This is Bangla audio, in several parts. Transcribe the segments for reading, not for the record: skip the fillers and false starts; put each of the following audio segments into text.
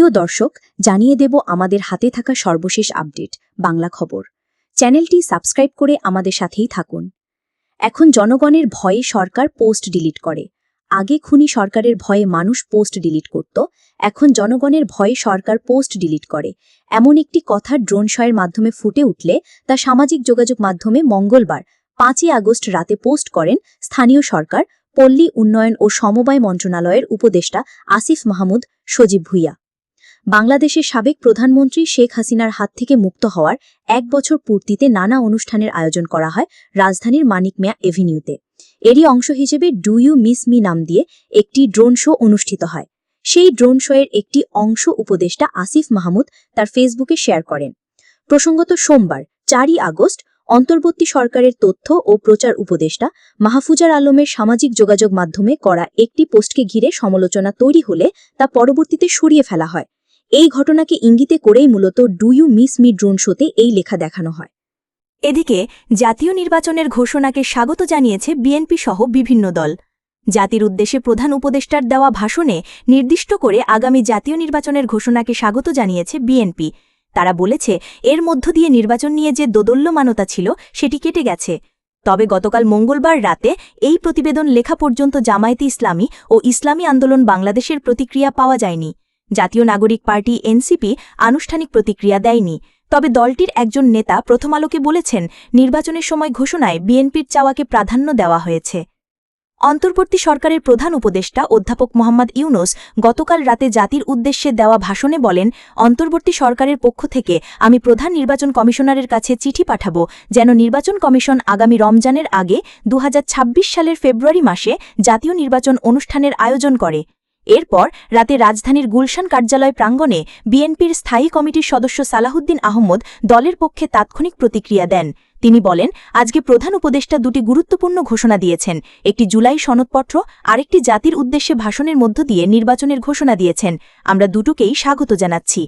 প্রিয় দর্শক, জানিয়ে দেব আমাদের হাতে থাকা সর্বশেষ আপডেট বাংলা খবর। চ্যানেলটি সাবস্ক্রাইব করে আমাদের সাথেই থাকুন। এখন জনগণের ভয়ে সরকার পোস্ট ডিলিট করে। আগে খুনি সরকারের ভয়ে মানুষ পোস্ট ডিলিট করত, এখন জনগণের ভয়ে সরকার পোস্ট ডিলিট করে। এমন একটি কথা ড্রোন শয়ের মাধ্যমে ফুটে উঠলে তা সামাজিক যোগাযোগ মাধ্যমে মঙ্গলবার 5ই আগস্ট রাতে পোস্ট করেন স্থানীয় সরকার, পল্লী উন্নয়ন ও সমবায় মন্ত্রণালয়ের উপদেষ্টা আসিফ মাহমুদ সজীব ভুইয়া। বাংলাদেশের সাবেক প্রধানমন্ত্রী শেখ হাসিনার হাত থেকে মুক্ত হওয়ার 1 বছর পূর্তিতে নানা অনুষ্ঠানের আয়োজন করা হয় রাজধানীর মানিক মিয়া এভিনিউতে। এরই অংশ হিসেবে ডু ইউ মিস মি নাম দিয়ে একটি ড্রোন শো অনুষ্ঠিত হয়। সেই ড্রোন শোয়ের একটি অংশ উপদেষ্টা আসিফ মাহমুদ তার ফেসবুকে শেয়ার করেন। প্রসঙ্গত সোমবার 4ই আগস্ট অন্তর্বর্তী সরকারের তথ্য ও প্রচার উপদেষ্টা মাহফুজার আলমের সামাজিক যোগাযোগ মাধ্যমে করা একটি পোস্টকে ঘিরে সমালোচনা তৈরি হলে তা পরবর্তীতে সরিয়ে ফেলা হয়। এই ঘটনাকে ইঙ্গিতে করেই মূলত do you miss me drone শোতে এই লেখা দেখানো হয়। এদিকে জাতীয় নির্বাচনের ঘোষণাকে স্বাগত জানিয়েছে বিএনপি সহ বিভিন্ন দল। জাতির উদ্দেশ্যে প্রধান উপদেষ্টার দেওয়া ভাষণে নির্দিষ্ট করে আগামী জাতীয় নির্বাচনের ঘোষণাকে স্বাগত জানিয়েছে বিএনপি। তারা বলেছে, এর মধ্য দিয়ে নির্বাচন নিয়ে যে দোদল্যমানতা ছিল সেটি কেটে গেছে। তবে গতকাল মঙ্গলবার রাতে এই প্রতিবেদন লেখা পর্যন্ত জামায়াতে ইসলামী ও ইসলামী আন্দোলন বাংলাদেশের প্রতিক্রিয়া পাওয়া যায়নি। জাতীয় নাগরিক পার্টি এনসিপি আনুষ্ঠানিক প্রতিক্রিয়া দেয়নি। তবে দলটির একজন নেতা প্রথম আলোকে বলেছেন, নির্বাচনের সময় ঘোষণায় বিএনপির চাওয়াকে প্রাধান্য দেওয়া হয়েছে। অন্তর্বর্তী সরকারের প্রধান উপদেষ্টা অধ্যাপক মোহাম্মদ ইউনুস গতকাল রাতে জাতির উদ্দেশ্যে দেওয়া ভাষণে বলেন, অন্তর্বর্তী সরকারের পক্ষ থেকে আমি প্রধান নির্বাচন কমিশনারের কাছে চিঠি পাঠাব যেন নির্বাচন কমিশন আগামী রমজানের আগে 2026 সালের ফেব্রুয়ারি মাসে জাতীয় নির্বাচন অনুষ্ঠানের আয়োজন করে। এরপর রাতে রাজধানীর গুলশান কার্যালয় প্রাঙ্গণে বিএনপির স্থায়ী কমিটির সদস্য সালাহুদ্দিন আহমদ দলের পক্ষে তাৎক্ষণিক প্রতিক্রিয়া দেন। তিনি বলেন, আজকে প্রধান উপদেষ্টা দুটি গুরুত্বপূর্ণ ঘোষণা দিয়েছেন, একটি জুলাই সনদপত্র, আরেকটি জাতির উদ্দেশ্যে ভাষণের মধ্য দিয়ে নির্বাচনের ঘোষণা দিয়েছেন। আমরা দুটোকেই স্বাগত জানাচ্ছি।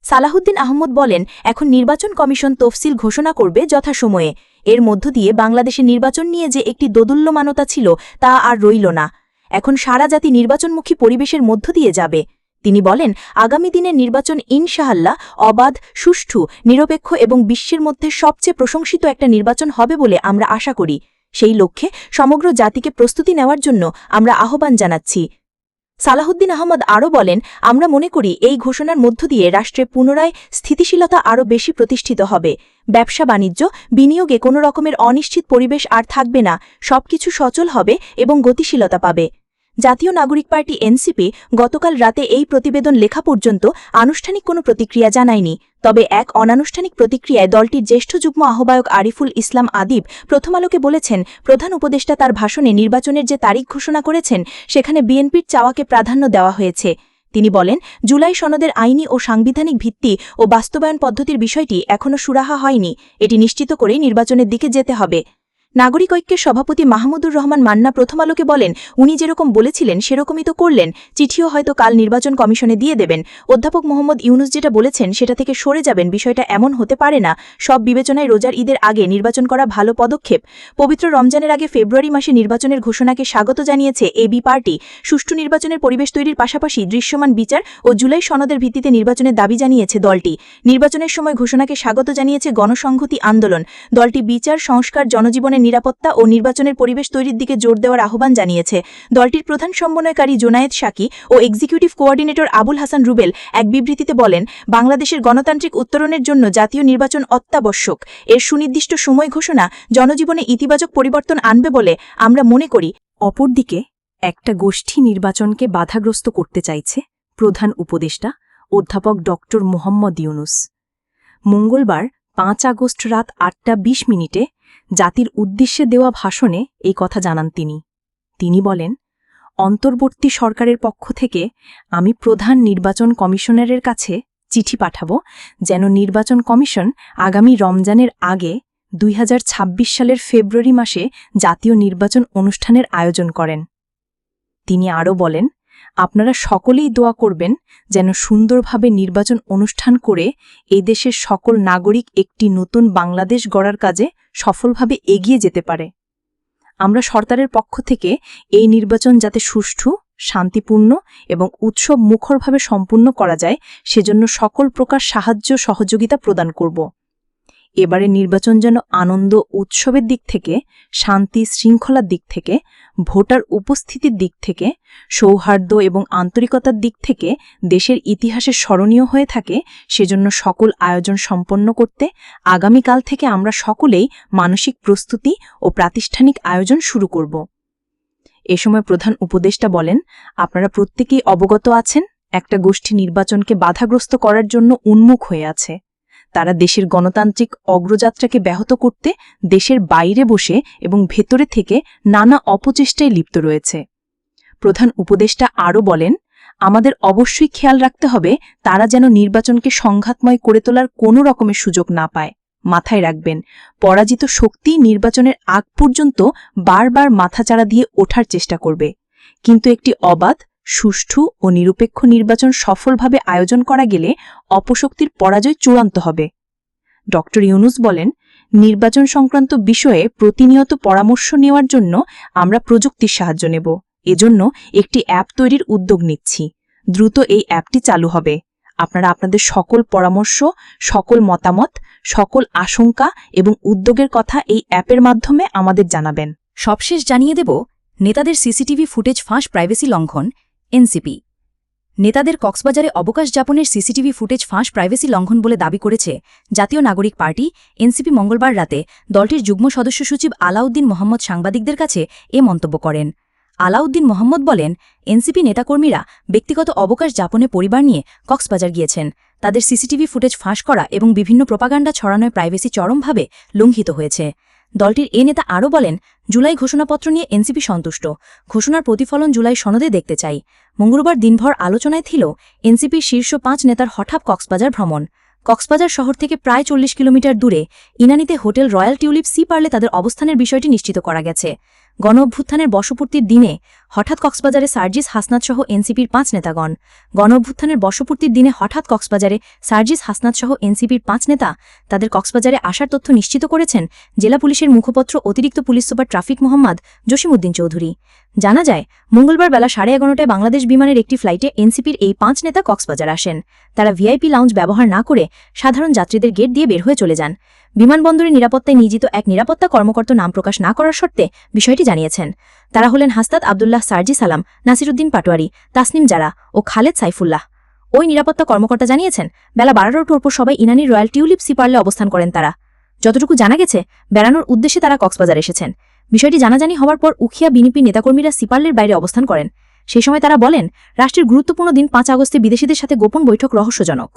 সালাহুদ্দিন আহমদ বলেন, এখন নির্বাচন কমিশন তফসিল ঘোষণা করবে যথাসময়ে। এর মধ্য দিয়ে বাংলাদেশের নির্বাচন নিয়ে যে একটি দোদুল্যমানতা ছিল তা আর রইল না। এখন সারা জাতি নির্বাচনমুখী পরিবেশের মধ্য দিয়ে যাবে। তিনি বলেন, আগামী দিনের নির্বাচন ইনশাআল্লাহ অবাধ, সুষ্ঠু, নিরপেক্ষ এবং বিশ্বের মধ্যে সবচেয়ে প্রশংসিত একটা নির্বাচন হবে বলে আমরা আশা করি। সেই লক্ষ্যে সমগ্র জাতিকে প্রস্তুতি নেওয়ার জন্য আমরা আহ্বান জানাচ্ছি। সালাহুদ্দিন আহমদ আরও বলেন, আমরা মনে করি এই ঘোষণার মধ্য দিয়ে রাষ্ট্রে পুনরায় স্থিতিশীলতা আরও বেশি প্রতিষ্ঠিত হবে। ব্যবসা বাণিজ্য, বিনিয়োগে কোনো রকমের অনিশ্চিত পরিবেশ আর থাকবে না, সবকিছু সচল হবে এবং গতিশীলতা পাবে। জাতীয় নাগরিক পার্টি এনসিপি গতকাল রাতে এই প্রতিবেদন লেখা পর্যন্ত আনুষ্ঠানিক কোনো প্রতিক্রিয়া জানায়নি। তবে এক অনানুষ্ঠানিক প্রতিক্রিয়ায় দলটির জ্যেষ্ঠ যুগ্ম আহ্বায়ক আরিফুল ইসলাম আদিব প্রথম আলোকে বলেছেন, প্রধান উপদেষ্টা তার ভাষণে নির্বাচনের যে তারিখ ঘোষণা করেছেন সেখানে বিএনপির চাওয়াকে প্রাধান্য দেওয়া হয়েছে। তিনি বলেন, জুলাই সনদের আইনি ও সাংবিধানিক ভিত্তি ও বাস্তবায়ন পদ্ধতির বিষয়টি এখনও সুরাহা হয়নি। এটি নিশ্চিত করেই নির্বাচনের দিকে যেতে হবে। নাগরিক ঐক্যের সভাপতি মাহমুদুর রহমান মান্না প্রথম আলোকে বলেন, উনি যেরকম বলেছিলেন সেরকমই তো করলেন, চিঠিও হয়তো কাল নির্বাচন কমিশনে দিয়ে দেবেন। অধ্যাপক মোহাম্মদ ইউনুস যেটা বলেছেন সেটা থেকে সরে যাবেন, বিষয়টা এমন হতে পারে না। সব বিবেচনায় রোজার ঈদের আগে নির্বাচন করা ভালো পদক্ষেপ। পবিত্র রমজানের আগে ফেব্রুয়ারি মাসে নির্বাচনের ঘোষণাকে স্বাগত জানিয়েছে এবি পার্টি। সুষ্ঠু নির্বাচনের পরিবেশ তৈরির পাশাপাশি দৃশ্যমান বিচার ও জুলাই সনদের ভিত্তিতে নির্বাচনের দাবি জানিয়েছে দলটি। নির্বাচনের সময় ঘোষণাকে স্বাগত জানিয়েছে গণসংহতি আন্দোলন। দলটি বিচার, সংস্কার, জনজীবনের নিরাপত্তা ও নির্বাচনের পরিবেশ তৈরির দিকে জোর দেওয়ার আহ্বান জানিয়েছে। দলটির প্রধান সমন্বয়কারী জোনায়েদ শাকি ও এক্সিকিউটিভ কোঅর্ডিনেটর আবুল হাসান রুবেল এক বিবৃতিতে বলেন, বাংলাদেশের গণতান্ত্রিক উত্তরণের জন্য জাতীয় নির্বাচন অত্যাবশ্যক। এর সুনির্দিষ্ট সময় ঘোষণা জনজীবনে ইতিবাচক পরিবর্তন আনবে বলে আমরা মনে করি। অপরদিকে একটা গোষ্ঠী নির্বাচনকে বাধাগ্রস্ত করতে চাইছে প্রধান উপদেষ্টা অধ্যাপক ডক্টর মোহাম্মদ ইউনুস। মঙ্গলবার 5 আগস্ট রাত 8:20 জাতির উদ্দেশ্যে দেওয়া ভাষণে এই কথা জানান তিনি বলেন, অন্তর্বর্তী সরকারের পক্ষ থেকে আমি প্রধান নির্বাচন কমিশনারের কাছে চিঠি পাঠাব যেন নির্বাচন কমিশন আগামী রমজানের আগে 2026 সালের ফেব্রুয়ারি মাসে জাতীয় নির্বাচন অনুষ্ঠানের আয়োজন করেন। তিনি আরও বলেন, আপনারা সকলেই দোয়া করবেন যেন সুন্দরভাবে নির্বাচন অনুষ্ঠান করে এই দেশের সকল নাগরিক একটি নতুন বাংলাদেশ গড়ার কাজে সফলভাবে এগিয়ে যেতে পারে। আমরা সরকারের পক্ষ থেকে এই নির্বাচন যাতে সুষ্ঠু, শান্তিপূর্ণ এবং উৎসব মুখরভাবে সম্পূর্ণ করা যায় সেজন্য সকল প্রকার সাহায্য সহযোগিতা প্রদান করব। এবারে নির্বাচন যেন আনন্দ উৎসবের দিক থেকে, শান্তি শৃঙ্খলার দিক থেকে, ভোটার উপস্থিতির দিক থেকে, সৌহার্দ্য এবং আন্তরিকতার দিক থেকে দেশের ইতিহাসে স্মরণীয় হয়ে থাকে সেজন্য সকল আয়োজন সম্পন্ন করতে আগামীকাল থেকে আমরা সকলেই মানসিক প্রস্তুতি ও প্রাতিষ্ঠানিক আয়োজন শুরু করব। এ সময় প্রধান উপদেষ্টা বলেন, আপনারা প্রত্যেকেই অবগত আছেন একটা গোষ্ঠী নির্বাচনকে বাধাগ্রস্ত করার জন্য উন্মুখ হয়ে আছে। তারা দেশের গণতান্ত্রিক অগ্রযাত্রাকে ব্যাহত করতে দেশের বাইরে বসে এবং ভেতরে থেকে নানা অপচেষ্টায় লিপ্ত রয়েছে। প্রধান উপদেষ্টা আরও বলেন, আমাদের অবশ্যই খেয়াল রাখতে হবে তারা যেন নির্বাচনকে সংঘাতময় করে তোলার কোনো রকমের সুযোগ না পায়। মাথায় রাখবেন, পরাজিত শক্তি নির্বাচনের আগ পর্যন্ত বারবার মাথাচাড়া দিয়ে ওঠার চেষ্টা করবে, কিন্তু একটি অবাধ, সুষ্ঠু ও নিরপেক্ষ নির্বাচন সফলভাবে আয়োজন করা গেলে অপশক্তির পরাজয় চূড়ান্ত হবে। ড. ইউনূস বলেন, নির্বাচন সংক্রান্ত বিষয়ে প্রতিনিয়ত পরামর্শ নেওয়ার জন্য আমরা প্রযুক্তির সাহায্য নেব। এজন্য একটি অ্যাপ তৈরির উদ্যোগ নিচ্ছি। দ্রুত এই অ্যাপটি চালু হবে। আপনারা আপনাদের সকল পরামর্শ, সকল মতামত, সকল আশঙ্কা এবং উদ্যোগের কথা এই অ্যাপের মাধ্যমে আমাদের জানাবেন। সবশেষ জানিয়ে দেব, নেতাদের সিসিটিভি ফুটেজ ফাঁস প্রাইভেসি লঙ্ঘন, এনসিপি। নেতাদের কক্সবাজারে অবকাশ যাপনের সিসিটিভি ফুটেজ ফাঁস প্রাইভেসি লঙ্ঘন বলে দাবি করেছে জাতীয় নাগরিক পার্টি এনসিপি। মঙ্গলবার রাতে দলটির যুগ্ম সদস্য সচিব আলাউদ্দিন মোহাম্মদ সাংবাদিকদের কাছে এ মন্তব্য করেন। আলাউদ্দিন মোহাম্মদ বলেন, এনসিপি নেতাকর্মীরা ব্যক্তিগত অবকাশ যাপনে পরিবার নিয়ে কক্সবাজার গিয়েছেন। তাদের সিসিটিভি ফুটেজ ফাঁস করা এবং বিভিন্ন প্রোপাগান্ডা ছড়ানোয় প্রাইভেসি চরমভাবে লঙ্ঘিত হয়েছে। দলটির এ নেতা আরও বলেন, জুলাই ঘোষণাপত্র নিয়ে এনসিপি সন্তুষ্ট। ঘোষণার প্রতিফলন জুলাই সনদে দেখতে চাই। মঙ্গলবার দিনভর আলোচনায় ছিল এনসিপির শীর্ষ ৫ নেতার হঠাৎ কক্সবাজার ভ্রমণ। কক্সবাজার শহর থেকে প্রায় ৪০ কিলোমিটার দূরে ইনানীতে hotel royal tulip sea pearl তাদের অবস্থানের বিষয়টি নিশ্চিত করা গেছে। গণ অভ্যুত্থানের বর্ষপূর্তির দিনে হঠাৎ কক্সবাজারে সার্জিস হাসনাত সহ এনসিপির ৫ নেতাগণ। গণ অভ্যুত্থানের বর্ষপূর্তির দিনে হঠাৎ কক্সবাজারে সার্জিস হাসনাত সহ এনসিপির ৫ নেতা তাদের কক্সবাজারে আসার তথ্য নিশ্চিত করেছেন জেলা পুলিশের মুখপত্র অতিরিক্ত police super traffic Mohammad Jasimuddin Chowdhury. জানা যায়, মঙ্গলবার বেলা 11:30টায় বাংলাদেশ বিমানের একটি ফ্লাইটে এনসিপির এই ৫ নেতা কক্সবাজার আসেন। তারা ভিআইপি লাউঞ্জ ব্যবহার না করে সাধারণ যাত্রীদের গেট দিয়ে বের হয়ে চলে যান। বিমানবন্দরে নিরাপত্তায় নিয়োজিত এক নিরাপত্তা কর্মকর্তা নাম প্রকাশ না করার শর্তে বিষয়টি জানিয়েছেন। তারা হলেন হাসনাত আবদুল্লাহ, সার্জি সালাম, নাসিরুদ্দিন পাটোয়ারি, তাসনিম জারা ও খালেদ সাইফুল্লাহ। ওই নিরাপত্তা কর্মকর্তা জানিয়েছেন, বেলা 12টার পর সবাই ইনানীর রয়্যাল টিউলিপ সি পার্লে অবস্থান করেন তারা। যতটুকু জানা গেছে, বেড়ানোর উদ্দেশ্যে তারা কক্সবাজার এসেছেন। বিষয়টি জানাজানি হওয়ার পর উখিয়া বিএনপি নেতাকর্মীরা সিপার্লের বাইরে অবস্থান করেন। সেই সময় তারা বলেন, রাষ্ট্রের গুরুত্বপূর্ণ দিন ৫ আগস্টে বিদেশিদের সাথে গোপন বৈঠক রহস্যজনক।